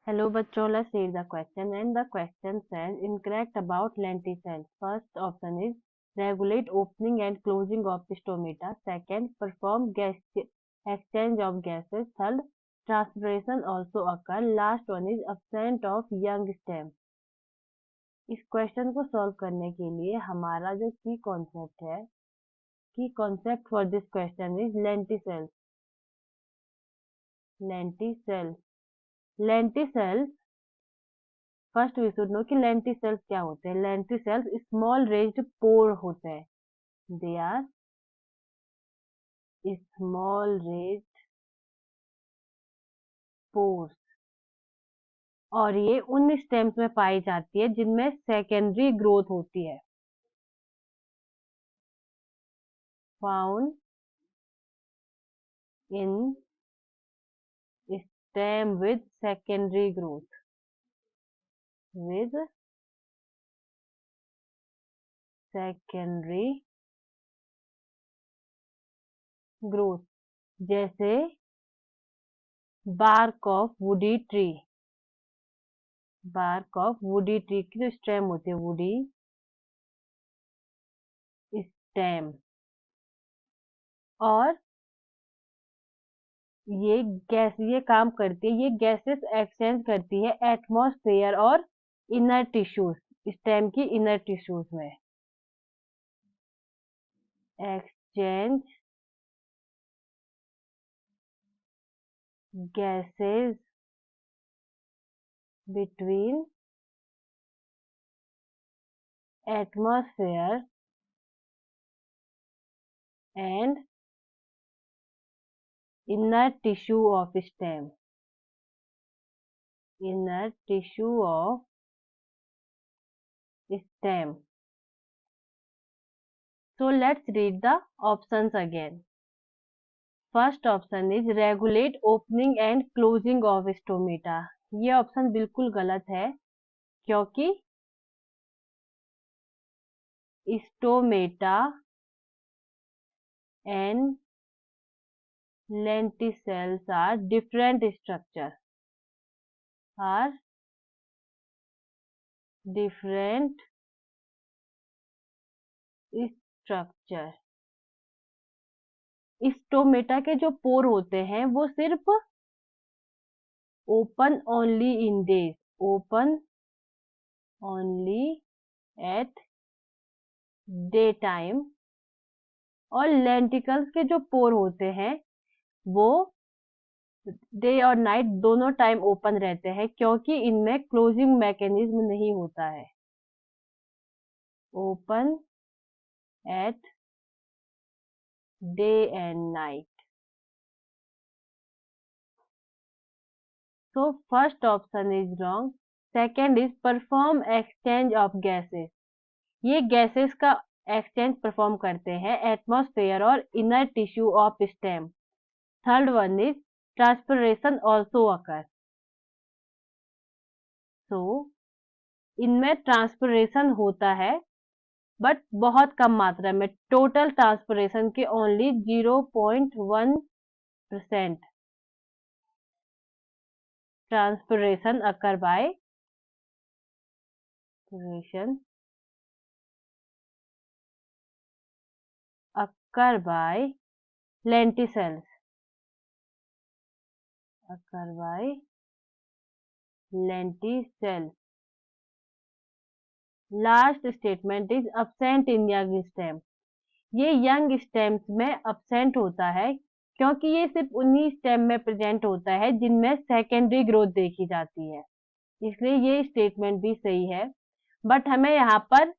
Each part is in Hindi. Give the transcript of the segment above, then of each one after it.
Hello बच्चों, let's read the question. And the question says incorrect about lenticels. First option is regulate opening and closing of stomata. Second, perform gas exchange of gases. Third, transpiration also occur. Last one is absent of young stem. इस क्वेश्चन को सॉल्व करने के लिए हमारा जो की concept for this question is lenticels. Lenticels first we should know कि लेंटिसेल्स क्या होते हैं. लेंटिसेल्स स्मॉल रेज्ड पोर होते हैं. They are small raised pores और ये उन स्टेम्स में पाई जाती है जिनमें सेकेंडरी ग्रोथ होती है. Found in stem with secondary growth. With secondary growth जैसे bark of woody tree. Bark of woody tree की जो स्टेम होती है, वुडी स्टेम. और ये काम करती है, ये गैसेस एक्सचेंज करती है एटमॉस्फेयर और इनर टिश्यूज, स्टेम की इनर टिश्यूज में. Exchange gases between atmosphere and inner tissue of stem. Inner tissue of stem. So let's read the options again. First option is regulate opening and closing of stomata. ये ऑप्शन बिल्कुल गलत है क्योंकि stomata and lenticels are different structure. Are different structure. स्टोमेटा के जो पोर होते हैं वो सिर्फ open only in days, open only at day time. और लेंटिकल्स के जो पोर होते हैं वो डे और नाइट दोनों टाइम ओपन रहते हैं क्योंकि इनमें क्लोजिंग मैकेनिज्म नहीं होता है. Open at day and night. So first option is wrong. Second is perform exchange of gases. ये गैसेस का एक्सचेंज परफॉर्म करते हैं एटमॉस्फेयर और inner tissue of stem. Third one is transpiration also occur. So इनमें ट्रांसपिरेशन होता है बट बहुत कम मात्रा में. टोटल ट्रांसपिरेशन के only 0.1% transpiration occur by lenticels. Occur by lenticels. Last statement is absent in young stem. ये यंग स्टेम्स में absent होता है क्योंकि ये सिर्फ उन्हीं स्टेम में प्रेजेंट होता है जिनमें सेकेंडरी ग्रोथ देखी जाती है. इसलिए ये स्टेटमेंट भी सही है बट हमें यहाँ पर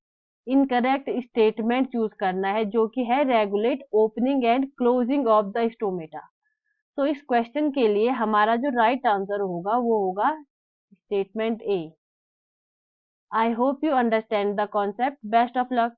इनकरेक्ट स्टेटमेंट चूज करना है जो कि है regulate opening and closing of the stomata. तो इस क्वेश्चन के लिए हमारा जो राइट आंसर होगा वो होगा statement A. I hope you understand the concept. Best of luck.